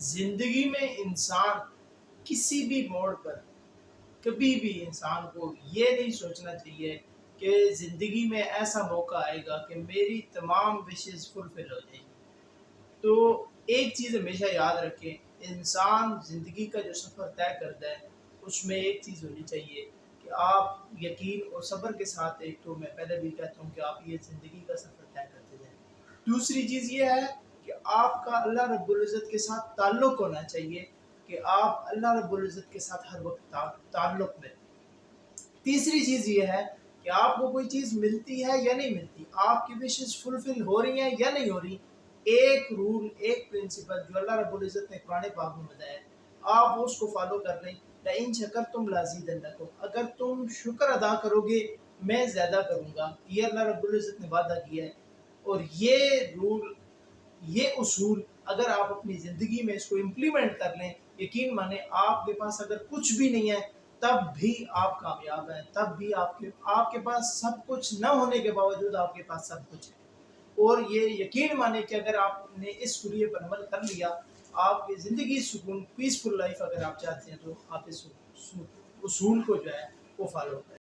زندگی میں انسان کسی بھی موڑ پر کبھی بھی انسان کو یہ نہیں سوچنا چاہیے کہ زندگی میں ایسا موقع آئے گا کہ میری تمام وشز فلفل ہو جائیں گی۔ تو ایک چیز ہمیشہ یاد رکھیں، انسان زندگی کا جو سفر طے کرتا ہے اس میں ایک چیز ہونی چاہیے کہ آپ یقین اور صبر کے ساتھ، ایک تو میں پہلے بھی کہتا ہوں کہ آپ یہ زندگی کا سفر طے کرتے جائیں۔ دوسری چیز یہ ہے کہ آپ کا اللہ رب العزت کے ساتھ تعلق ہونا چاہیے کہ آپ اللہ رب العزت کے ساتھ ہر وقت تعلق میں۔ تیسری چیز یہ ہے کہ آپ کو کوئی چیز ملتی ہے یا نہیں ملتی، آپ کی وشز فلفل ہو رہی ہیں یا نہیں ہو رہی، ایک رول، ایک پرنسپل جو اللہ رب العزت نے قرآن پاک میں بتایا ہے، آپ اس کو فالو کر لیں۔ لَإِن شَكَرْتُمْ لَأَزِيدَنَّكُمْ، اگر تم شکر ادا کرو گے میں زیادہ کروں گا، یہ اللہ رب العزت نے وعدہ کیا ہے۔ اور یہ رول، یہ اصول اگر آپ اپنی زندگی میں اس کو امپلیمنٹ کر لیں، یقین مانیں آپ کے پاس اگر کچھ بھی نہیں ہے تب بھی آپ کامیاب ہیں، تب بھی آپ کے پاس سب کچھ نہ ہونے کے باوجود آپ کے پاس سب کچھ ہے۔ اور یہ یقین مانیں کہ اگر آپ نے اس سوریے پر عمل کر لیا، آپ کی زندگی سکون، پیسفل لائف اگر آپ چاہتے ہیں تو آپ اس اصول کو جو ہے وہ فالو کریں۔